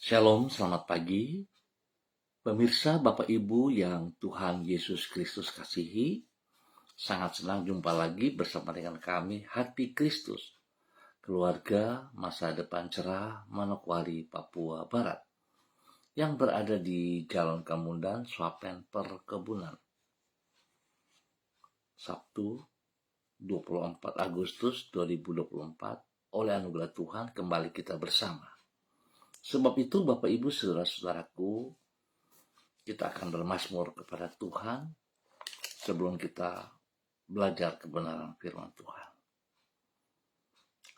Shalom, selamat pagi. Pemirsa, Bapak Ibu yang Tuhan Yesus Kristus kasihi, sangat senang jumpa lagi bersama dengan kami, Hati Kristus, keluarga masa depan cerah Manokwari, Papua Barat, yang berada di Jalan Kemundan, Swapen Perkebunan. Sabtu 24 Agustus 2024, oleh anugerah Tuhan kembali kita bersama. Sebab itu Bapak Ibu saudara-saudaraku, kita akan bermazmur kepada Tuhan sebelum kita belajar kebenaran firman Tuhan.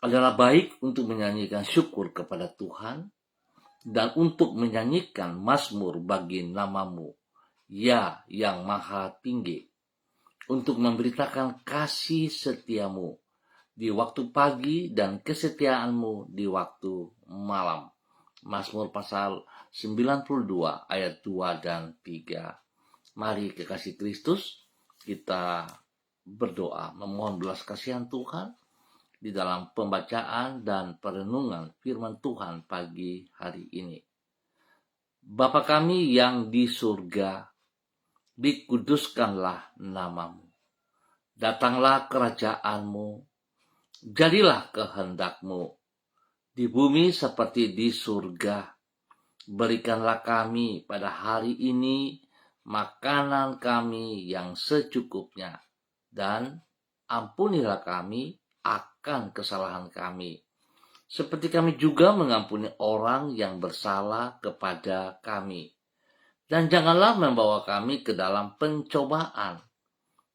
Adalah baik untuk menyanyikan syukur kepada Tuhan dan untuk menyanyikan mazmur bagi namamu, ya yang maha tinggi, untuk memberitakan kasih setiamu di waktu pagi dan kesetiaanmu di waktu malam. Mazmur pasal 92 ayat 2 dan 3. Mari kekasih Kristus, kita berdoa memohon belas kasihan Tuhan di dalam pembacaan dan perenungan firman Tuhan pagi hari ini. Bapa kami yang di surga, dikuduskanlah namamu. Datanglah kerajaanmu, jadilah kehendakmu di bumi seperti di surga. Berikanlah kami pada hari ini makanan kami yang secukupnya, dan ampunilah kami akan kesalahan kami, seperti kami juga mengampuni orang yang bersalah kepada kami. Dan janganlah membawa kami ke dalam pencobaan,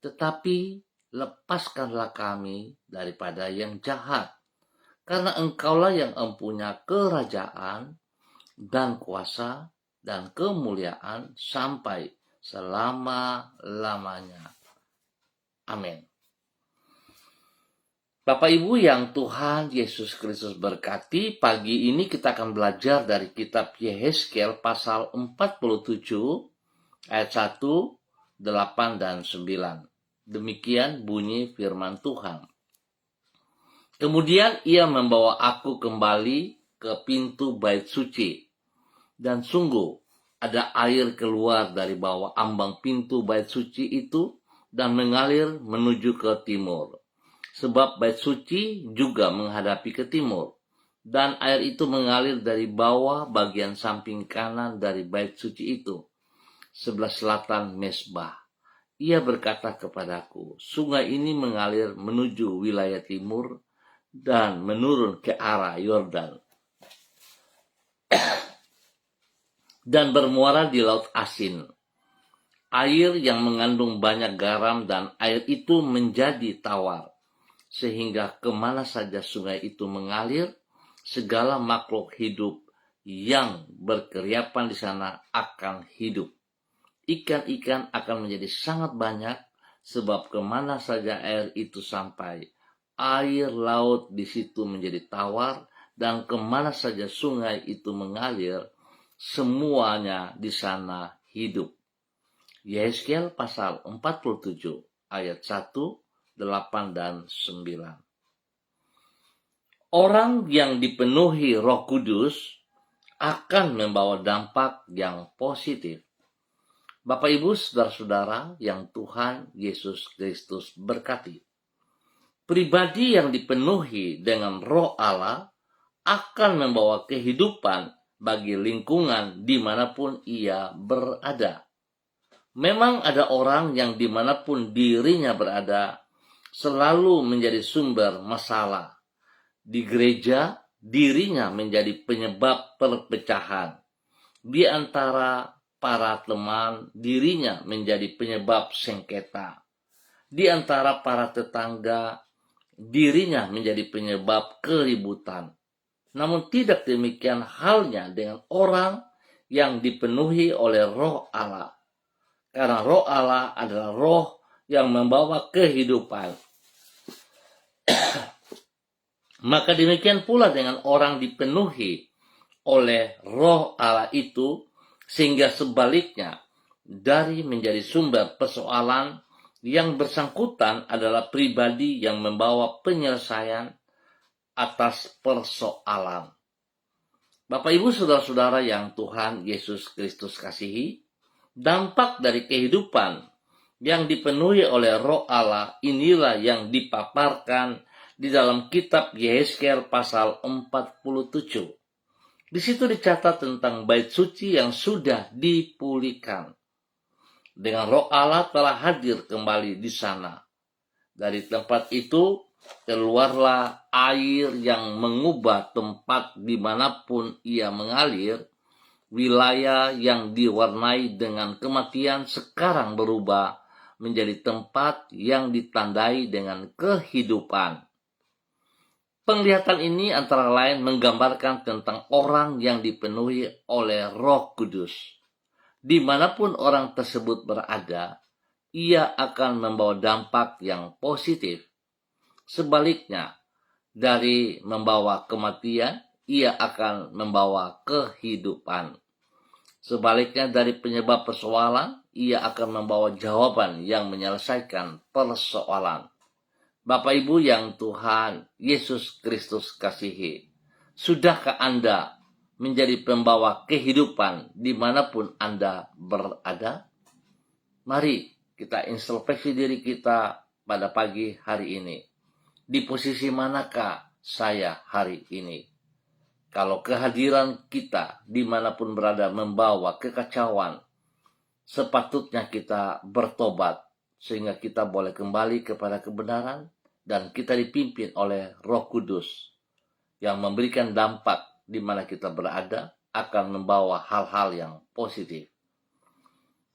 tetapi lepaskanlah kami daripada yang jahat. Karena Engkaulah yang mempunyai kerajaan dan kuasa dan kemuliaan sampai selama-lamanya. Amin. Bapak Ibu yang Tuhan Yesus Kristus berkati, pagi ini kita akan belajar dari kitab Yehezkiel pasal 47 ayat 1, 8 dan 9. Demikian bunyi firman Tuhan. Kemudian ia membawa aku kembali ke pintu bait suci, dan sungguh ada air keluar dari bawah ambang pintu bait suci itu dan mengalir menuju ke timur. Sebab bait suci juga menghadapi ke timur, dan air itu mengalir dari bawah bagian samping kanan dari bait suci itu, sebelah selatan mezbah. Ia berkata kepadaku, sungai ini mengalir menuju wilayah timur dan menurun ke arah Yordan dan bermuara di Laut Asin. Air yang mengandung banyak garam dan air itu menjadi tawar, sehingga kemana saja sungai itu mengalir, segala makhluk hidup yang berkeriapan di sana akan hidup. Ikan-ikan akan menjadi sangat banyak, sebab kemana saja air itu sampai, air laut di situ menjadi tawar, dan kemana saja sungai itu mengalir, semuanya di sana hidup. Yehezkiel pasal 47 ayat 1, 8 dan 9. Orang yang dipenuhi Roh Kudus akan membawa dampak yang positif. Bapak Ibu saudara-saudara yang Tuhan Yesus Kristus berkati, pribadi yang dipenuhi dengan Roh Allah akan membawa kehidupan bagi lingkungan dimanapun ia berada. Memang ada orang yang dimanapun dirinya berada selalu menjadi sumber masalah. Di gereja, dirinya menjadi penyebab perpecahan. Di antara para teman, dirinya menjadi penyebab sengketa. Di antara para tetangga, dirinya menjadi penyebab keributan. Namun tidak demikian halnya dengan orang yang dipenuhi oleh Roh Allah. Karena Roh Allah adalah Roh yang membawa kehidupan. Maka demikian pula dengan orang dipenuhi oleh Roh Allah itu, sehingga sebaliknya dari menjadi sumber persoalan, yang bersangkutan adalah pribadi yang membawa penyelesaian atas persoalan. Bapak Ibu Saudara-saudara yang Tuhan Yesus Kristus kasihi, dampak dari kehidupan yang dipenuhi oleh Roh Allah inilah yang dipaparkan di dalam kitab Yehezkiel pasal 47. Di situ dicatat tentang bait suci yang sudah dipulihkan. Dengan Roh Allah telah hadir kembali di sana. Dari tempat itu keluarlah air yang mengubah tempat dimanapun ia mengalir. Wilayah yang diwarnai dengan kematian sekarang berubah menjadi tempat yang ditandai dengan kehidupan. Penglihatan ini antara lain menggambarkan tentang orang yang dipenuhi oleh Roh Kudus. Dimanapun orang tersebut berada, ia akan membawa dampak yang positif. Sebaliknya, dari membawa kematian, ia akan membawa kehidupan. Sebaliknya, dari penyebab persoalan, ia akan membawa jawaban yang menyelesaikan persoalan. Bapak Ibu yang Tuhan Yesus Kristus kasihi, sudahkah Anda menjadi pembawa kehidupan dimanapun Anda berada? Mari kita introspeksi diri kita pada pagi hari ini. Di posisi manakah saya hari ini? Kalau kehadiran kita dimanapun berada membawa kekacauan, sepatutnya kita bertobat sehingga kita boleh kembali kepada kebenaran dan kita dipimpin oleh Roh Kudus yang memberikan dampak di mana kita berada akan membawa hal-hal yang positif.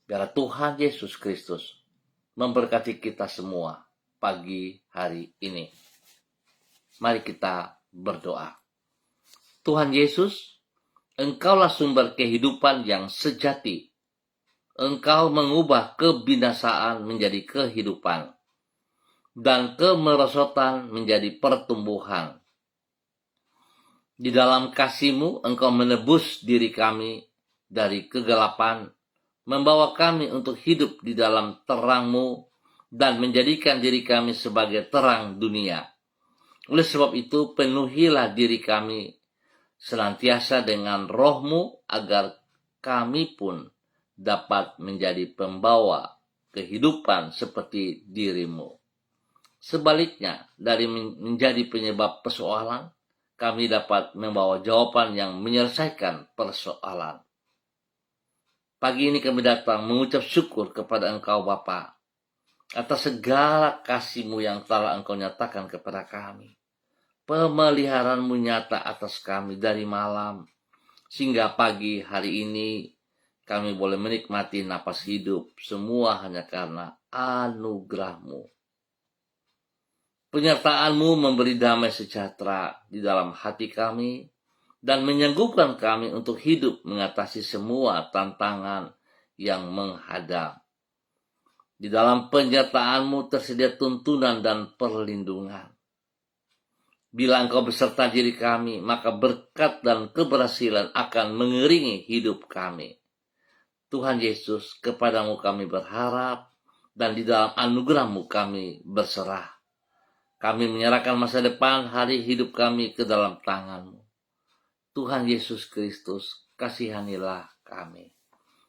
Biar Tuhan Yesus Kristus memberkati kita semua pagi hari ini. Mari kita berdoa. Tuhan Yesus, Engkaulah sumber kehidupan yang sejati. Engkau mengubah kebinasaan menjadi kehidupan dan kemerosotan menjadi pertumbuhan. Di dalam kasih-Mu, Engkau menebus diri kami dari kegelapan, membawa kami untuk hidup di dalam terang-Mu, dan menjadikan diri kami sebagai terang dunia. Oleh sebab itu, penuhilah diri kami senantiasa dengan Roh-Mu, agar kami pun dapat menjadi pembawa kehidupan seperti diri-Mu. Sebaliknya, dari menjadi penyebab persoalan, kami dapat membawa jawaban yang menyelesaikan persoalan. Pagi ini kami datang mengucap syukur kepada Engkau Bapa atas segala kasih-Mu yang telah Engkau nyatakan kepada kami. Pemeliharaan-Mu nyata atas kami dari malam sehingga pagi hari ini kami boleh menikmati napas hidup, semua hanya karena anugerah-Mu. Penyertaan-Mu memberi damai sejahtera di dalam hati kami dan menyanggupkan kami untuk hidup mengatasi semua tantangan yang menghadang. Di dalam penyertaan-Mu tersedia tuntunan dan perlindungan. Bila Engkau beserta diri kami, maka berkat dan keberhasilan akan mengiringi hidup kami. Tuhan Yesus, kepadamu kami berharap, dan di dalam anugerah-Mu kami berserah. Kami menyerahkan masa depan hari hidup kami ke dalam tangan-Mu. Tuhan Yesus Kristus, kasihanilah kami.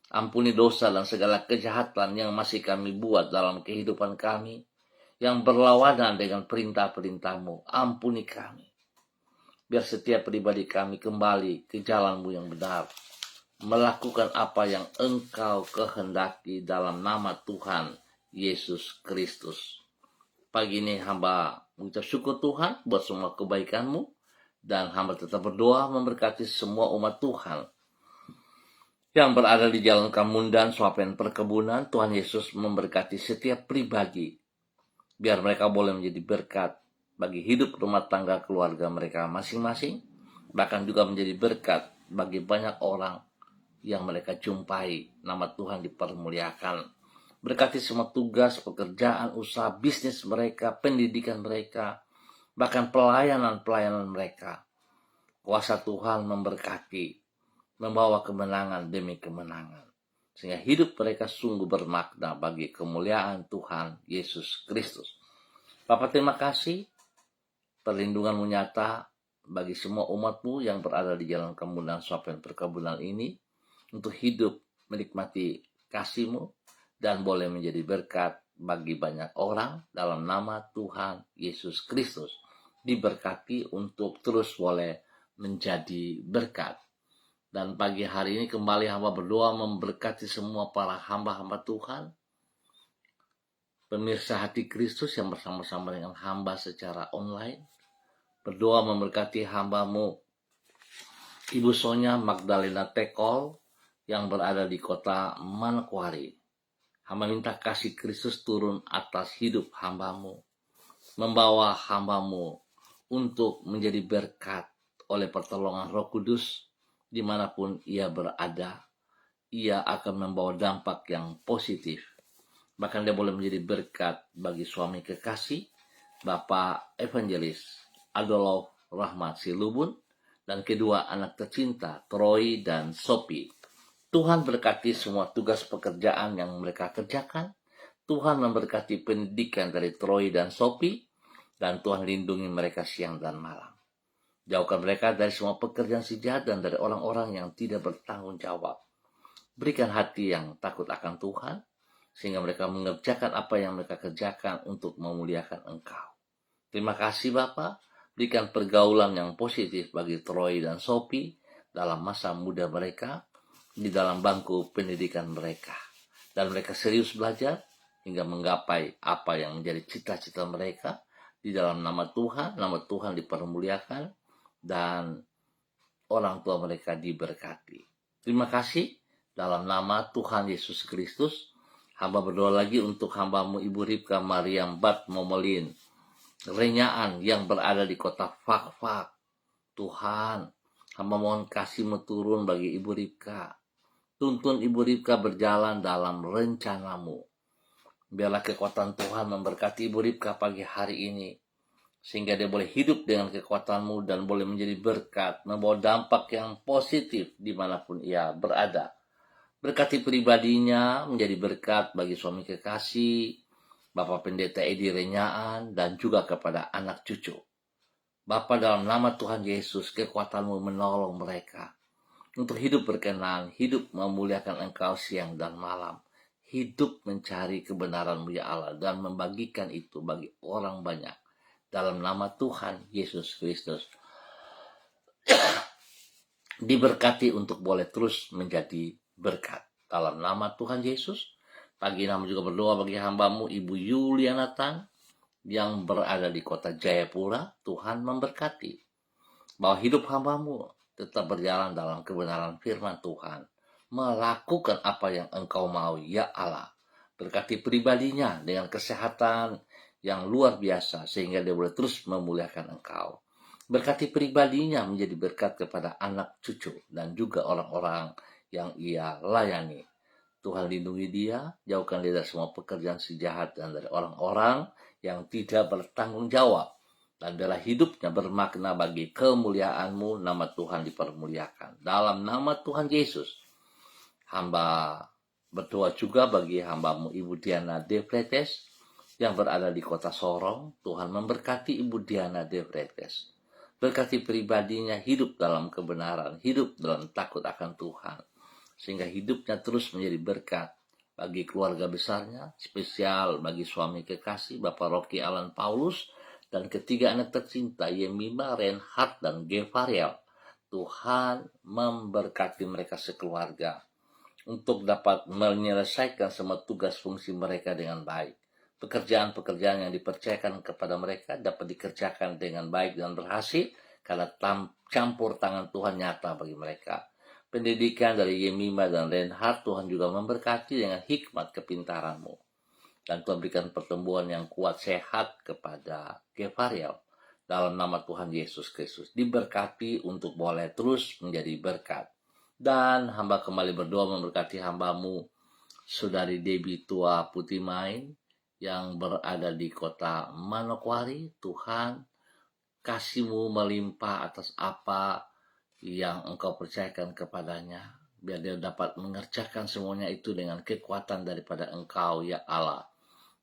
Ampuni dosa dan segala kejahatan yang masih kami buat dalam kehidupan kami, yang berlawanan dengan perintah-perintah-Mu. Ampuni kami. Biar setiap pribadi kami kembali ke jalan-Mu yang benar, melakukan apa yang Engkau kehendaki dalam nama Tuhan Yesus Kristus. Pagi ini hamba mengucap syukur Tuhan buat semua kebaikan-Mu, dan hamba tetap berdoa memberkati semua umat Tuhan yang berada di jalan Kamundan, Swapen Perkebunan. Tuhan Yesus memberkati setiap pribadi, biar mereka boleh menjadi berkat bagi hidup rumah tangga keluarga mereka masing-masing, bahkan juga menjadi berkat bagi banyak orang yang mereka jumpai. Nama Tuhan dipermuliakan. Berkati semua tugas, pekerjaan, usaha, bisnis mereka, pendidikan mereka, bahkan pelayanan-pelayanan mereka. Kuasa Tuhan memberkati, membawa kemenangan demi kemenangan, sehingga hidup mereka sungguh bermakna bagi kemuliaan Tuhan Yesus Kristus. Bapa, terima kasih, perlindungan-Mu nyata bagi semua umat-Mu yang berada di jalan kemudahan Sopen perkebunan ini, untuk hidup menikmati kasih-Mu, dan boleh menjadi berkat bagi banyak orang dalam nama Tuhan Yesus Kristus. Diberkati untuk terus boleh menjadi berkat. Dan pagi hari ini kembali hamba berdoa memberkati semua para hamba-hamba Tuhan, pemirsa Hati Kristus yang bersama-sama dengan hamba secara online. Berdoa memberkati hamba-Mu Ibu Sonya Magdalena Tekol yang berada di kota Manokwari. Hamba minta kasih Kristus turun atas hidup hamba-Mu, membawa hamba-Mu untuk menjadi berkat oleh pertolongan Roh Kudus dimanapun ia berada. Ia akan membawa dampak yang positif. Bahkan dia boleh menjadi berkat bagi suami kekasih, Bapak Evangelis Adolf Rahmat Silubun, dan kedua anak tercinta Troy dan Sophie. Tuhan berkati semua tugas pekerjaan yang mereka kerjakan. Tuhan memberkati pendidikan dari Troy dan Sophie, dan Tuhan lindungi mereka siang dan malam. Jauhkan mereka dari semua pekerjaan si jahat dan dari orang-orang yang tidak bertanggung jawab. Berikan hati yang takut akan Tuhan, sehingga mereka mengerjakan apa yang mereka kerjakan untuk memuliakan Engkau. Terima kasih Bapa. Berikan pergaulan yang positif bagi Troy dan Sophie dalam masa muda mereka, di dalam bangku pendidikan mereka. Dan mereka serius belajar hingga menggapai apa yang menjadi cita-cita mereka. Di dalam nama Tuhan dipermuliakan, dan orang tua mereka diberkati. Terima kasih. Dalam nama Tuhan Yesus Kristus, hamba berdoa lagi untuk hamba-Mu Ibu Ripka Mariam Bat Momolin Renyaan yang berada di kota Fakfak. Tuhan, hamba mohon kasih-Mu turun bagi Ibu Ripka. Tuntun Ibu Ripka berjalan dalam rencana-Mu. Biarlah kekuatan Tuhan memberkati Ibu Ripka pagi hari ini, sehingga dia boleh hidup dengan kekuatan-Mu dan boleh menjadi berkat, membawa dampak yang positif dimanapun ia berada. Berkati pribadinya menjadi berkat bagi suami kekasih, Bapak Pendeta Edi Renyaan, dan juga kepada anak cucu. Bapa, dalam nama Tuhan Yesus, kekuatan-Mu menolong mereka untuk hidup berkenan, hidup memuliakan Engkau siang dan malam, hidup mencari kebenaran-Mu ya Allah, dan membagikan itu bagi orang banyak. Dalam nama Tuhan Yesus Kristus, diberkati untuk boleh terus menjadi berkat. Dalam nama Tuhan Yesus, pagi ini juga berdoa bagi hamba-Mu Ibu Yuliana Tan yang berada di kota Jayapura. Tuhan memberkati, bahwa hidup hamba-Mu tetap berjalan dalam kebenaran firman Tuhan, melakukan apa yang Engkau mau ya Allah. Berkati pribadinya dengan kesehatan yang luar biasa, sehingga dia boleh terus memuliakan Engkau. Berkati pribadinya menjadi berkat kepada anak cucu dan juga orang-orang yang ia layani. Tuhan lindungi dia, jauhkan dia dari semua pekerjaan si jahat dan dari orang-orang yang tidak bertanggung jawab. Dan biarlah hidupnya bermakna bagi kemuliaan-Mu, nama Tuhan dipermuliakan. Dalam nama Tuhan Yesus, hamba berdoa juga bagi hamba-Mu Ibu Diana Devretes yang berada di kota Sorong. Tuhan memberkati Ibu Diana Devretes. Berkati pribadinya hidup dalam kebenaran, hidup dalam takut akan Tuhan, sehingga hidupnya terus menjadi berkat bagi keluarga besarnya, spesial bagi suami kekasih Bapak Rocky Alan Paulus, dan ketiga anak tercinta Yemima, Reinhard, dan Gevariel. Tuhan memberkati mereka sekeluarga untuk dapat menyelesaikan semua tugas fungsi mereka dengan baik. Pekerjaan-pekerjaan yang dipercayakan kepada mereka dapat dikerjakan dengan baik dan berhasil, karena campur tangan Tuhan nyata bagi mereka. Pendidikan dari Yemima dan Reinhard, Tuhan juga memberkati dengan hikmat kepintaran-Mu. Dan Tuhan berikan pertumbuhan yang kuat sehat kepada Gevariel. Dalam nama Tuhan Yesus Kristus, diberkati untuk boleh terus menjadi berkat. Dan hamba kembali berdoa memberkati hamba-Mu Saudari Debbie Tua Putih Main yang berada di kota Manokwari. Tuhan, kasih-Mu melimpah atas apa yang Engkau percayakan kepadanya. Biar dia dapat mengerjakan semuanya itu dengan kekuatan daripada Engkau ya Allah.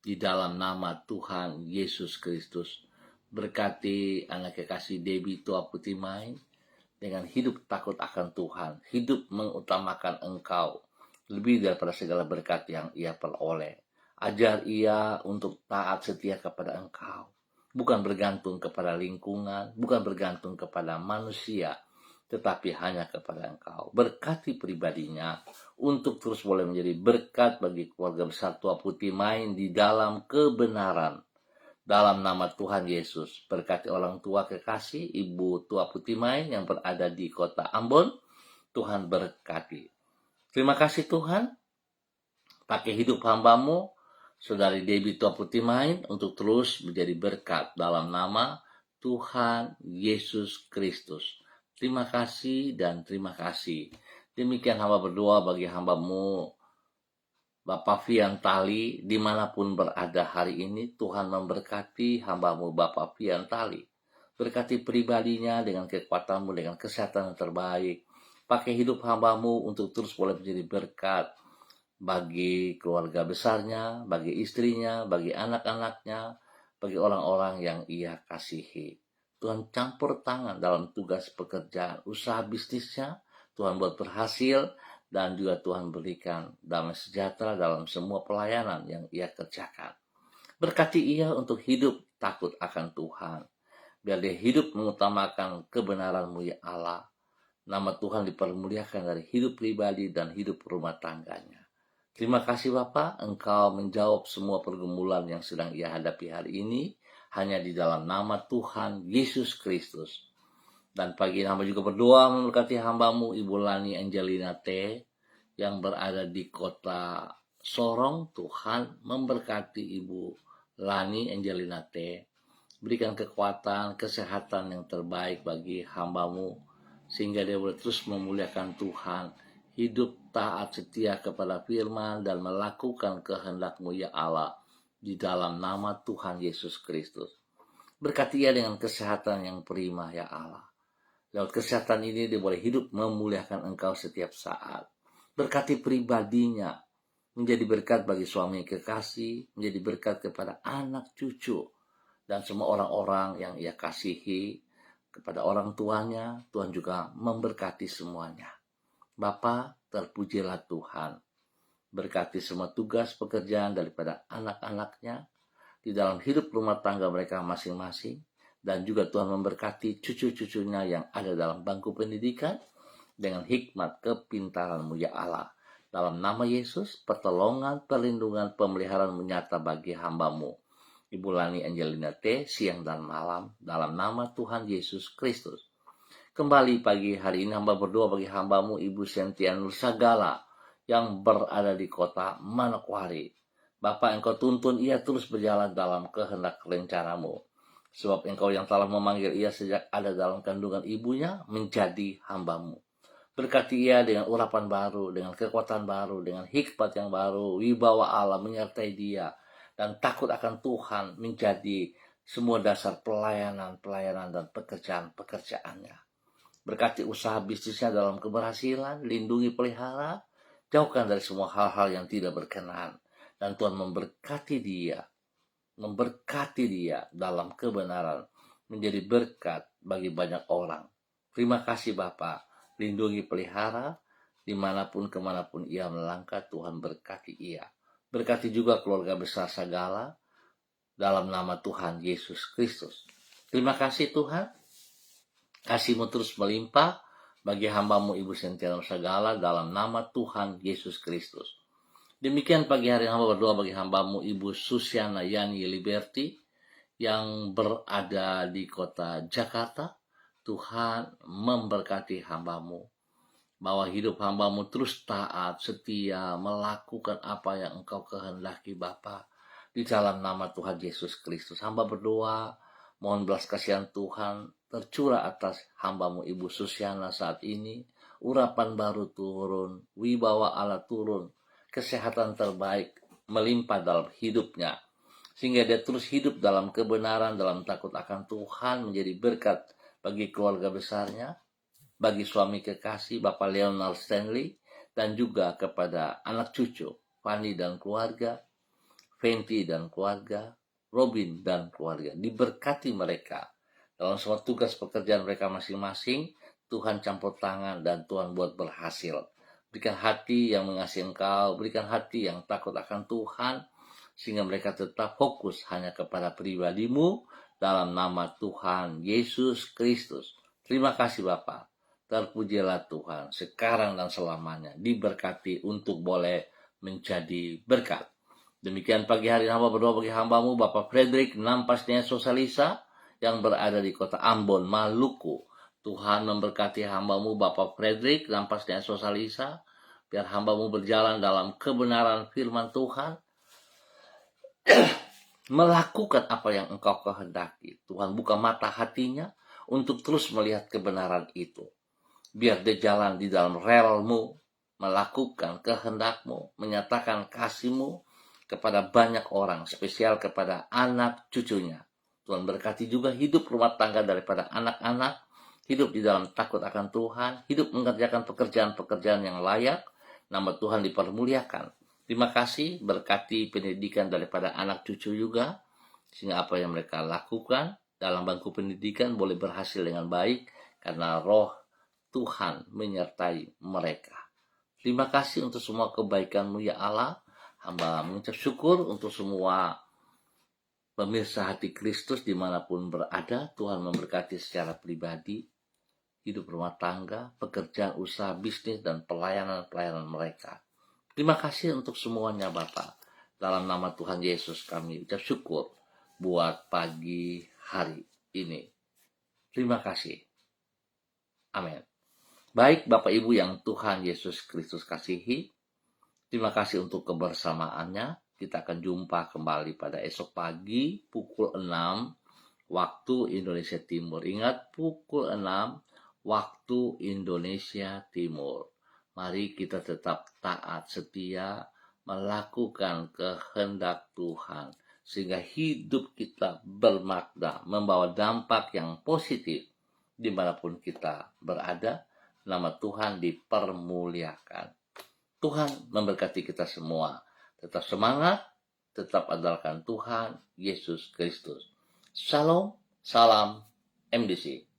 Di dalam nama Tuhan Yesus Kristus, Berkati anak kekasih Debbie Tua Putih Main dengan hidup takut akan Tuhan, hidup mengutamakan Engkau lebih daripada segala berkat yang ia peroleh. Ajar ia untuk taat setia kepada Engkau, bukan bergantung kepada lingkungan, bukan bergantung kepada manusia, tetapi hanya kepada Engkau. Berkati pribadinya untuk terus boleh menjadi berkat bagi keluarga besar Tua Putih Main di dalam kebenaran. Dalam nama Tuhan Yesus, berkati orang tua kekasih Ibu Tua Putih Main yang berada di kota Ambon. Tuhan berkati. Terima kasih Tuhan, pakai hidup hamba-Mu, Saudari Debbie Tua Putih Main, untuk terus menjadi berkat dalam nama Tuhan Yesus Kristus. Terima kasih dan terima kasih. Demikian hamba berdoa bagi hamba-Mu, Bapak Fian Tali, dimanapun berada hari ini. Tuhan memberkati hamba-Mu Bapak Fian Tali. Berkati pribadinya dengan kekuatan-Mu, dengan kesehatan yang terbaik. Pakai hidup hamba-Mu untuk terus boleh menjadi berkat bagi keluarga besarnya, bagi istrinya, bagi anak-anaknya, bagi orang-orang yang ia kasihi. Tuhan campur tangan dalam tugas pekerjaan, usaha bisnisnya. Tuhan buat berhasil, dan juga Tuhan berikan damai sejahtera dalam semua pelayanan yang ia kerjakan. Berkati ia untuk hidup takut akan Tuhan. Biar dia hidup mengutamakan kebenaran-Mu ya Allah. Nama Tuhan dipermuliakan dari hidup pribadi dan hidup rumah tangganya. Terima kasih Bapa, Engkau menjawab semua pergumulan yang sedang ia hadapi hari ini, hanya di dalam nama Tuhan Yesus Kristus. Dan pagi ini hamba juga berdoa memberkati hamba-Mu Ibu Lani Angelina T yang berada di kota Sorong. Tuhan memberkati Ibu Lani Angelina T. Berikan kekuatan, kesehatan yang terbaik bagi hamba-Mu, sehingga dia boleh terus memuliakan Tuhan, hidup taat setia kepada firman dan melakukan kehendak-Mu ya Allah, di dalam nama Tuhan Yesus Kristus. Berkati ia dengan kesehatan yang prima ya Allah. Lewat kesehatan ini dia boleh hidup memuliakan Engkau setiap saat. Berkati pribadinya, menjadi berkat bagi suami kekasih, menjadi berkat kepada anak cucu, dan semua orang-orang yang ia kasihi, kepada orang tuanya. Tuhan juga memberkati semuanya. Bapa, terpujilah Tuhan. Berkati semua tugas pekerjaan daripada anak-anaknya, di dalam hidup rumah tangga mereka masing-masing. Dan juga Tuhan memberkati cucu-cucunya yang ada dalam bangku pendidikan dengan hikmat kepintaran-Mu ya Allah. Dalam nama Yesus, pertolongan, perlindungan, pemeliharaan menyata bagi hamba-Mu Ibu Lani Angelina T siang dan malam, dalam nama Tuhan Yesus Kristus. Kembali pagi hari ini hamba berdoa bagi hamba-Mu Ibu Sentia Nursagala yang berada di kota Manokwari. Bapa, Engkau tuntun ia terus berjalan dalam kehendak rencana-Mu. Sebab Engkau yang telah memanggil ia sejak ada dalam kandungan ibunya menjadi hamba-Mu. Berkati ia dengan urapan baru, dengan kekuatan baru, dengan hikmat yang baru, wibawa Allah menyertai dia, dan takut akan Tuhan menjadi semua dasar pelayanan dan pekerjaan-pekerjaannya. Berkati usaha bisnisnya dalam keberhasilan, lindungi pelihara, jauhkan dari semua hal-hal yang tidak berkenan. Dan Tuhan memberkati dia dalam kebenaran, menjadi berkat bagi banyak orang. Terima kasih Bapa, lindungi pelihara, dimanapun kemanapun ia melangkah. Tuhan berkati ia. Berkati juga keluarga besar Sagala, dalam nama Tuhan Yesus Kristus. Terima kasih Tuhan, kasih-Mu terus melimpah bagi hamba-Mu Ibu Sentia Nursagala, dalam nama Tuhan Yesus Kristus. Demikian pagi hari hamba berdoa bagi hamba-Mu Ibu Susiana Yani Liberty yang berada di kota Jakarta. Tuhan memberkati hamba-Mu, bahwa hidup hamba-Mu terus taat, setia, melakukan apa yang Engkau kehendaki Bapa, di dalam nama Tuhan Yesus Kristus. Hamba berdoa, mohon belas kasihan Tuhan tercurah atas hamba-Mu Ibu Susiana saat ini. Urapan baru turun, wibawa Allah turun, kesehatan terbaik melimpah dalam hidupnya, sehingga dia terus hidup dalam kebenaran, dalam takut akan Tuhan, menjadi berkat bagi keluarga besarnya, bagi suami kekasih Bapak Leonard Stanley, dan juga kepada anak cucu Fanny dan keluarga, Fenty dan keluarga, Robin dan keluarga. Diberkati mereka dalam semua tugas pekerjaan mereka masing-masing. Tuhan campur tangan dan Tuhan buat berhasil. Berikan hati yang mengasihi Engkau, berikan hati yang takut akan Tuhan, sehingga mereka tetap fokus hanya kepada pribadi-Mu dalam nama Tuhan Yesus Kristus. Terima kasih Bapa. Terpujilah Tuhan sekarang dan selamanya. Diberkati untuk boleh menjadi berkat. Demikian pagi hari hamba berdoa bagi hamba-Mu Bapak Frederick Nampasnya Sosalisa yang berada di kota Ambon, Maluku. Tuhan memberkati hamba-Mu Bapak Frederick Nampasnya Sosalisa, biar hamba-Mu berjalan dalam kebenaran firman Tuhan, melakukan apa yang Engkau kehendaki. Tuhan buka mata hatinya untuk terus melihat kebenaran itu. Biar dia jalan di dalam rel-Mu, melakukan kehendak-Mu, menyatakan kasih-Mu kepada banyak orang, spesial kepada anak cucunya. Tuhan berkati juga hidup rumah tangga daripada anak-anak, hidup di dalam takut akan Tuhan, hidup mengerjakan pekerjaan-pekerjaan yang layak, nama Tuhan dipermuliakan. Terima kasih, berkati pendidikan daripada anak cucu juga, sehingga apa yang mereka lakukan dalam bangku pendidikan boleh berhasil dengan baik, karena roh Tuhan menyertai mereka. Terima kasih untuk semua kebaikan-Mu ya Allah. Hamba mengucap syukur untuk semua pemirsa hati Kristus dimanapun berada. Tuhan memberkati secara pribadi, hidup rumah tangga, pekerjaan, usaha, bisnis, dan pelayanan-pelayanan mereka. Terima kasih untuk semuanya Bapak. Dalam nama Tuhan Yesus kami ucap syukur buat pagi hari ini. Terima kasih. Amin. Baik Bapak Ibu yang Tuhan Yesus Kristus kasihi, terima kasih untuk kebersamaannya. Kita akan jumpa kembali pada esok pagi pukul 6 waktu Indonesia Timur. Ingat, pukul 6 waktu Indonesia Timur. Mari kita tetap taat, setia, melakukan kehendak Tuhan, sehingga hidup kita bermakna, membawa dampak yang positif dimanapun kita berada. Nama Tuhan dipermuliakan. Tuhan memberkati kita semua. Tetap semangat, tetap andalkan Tuhan Yesus Kristus. Shalom, salam MDC.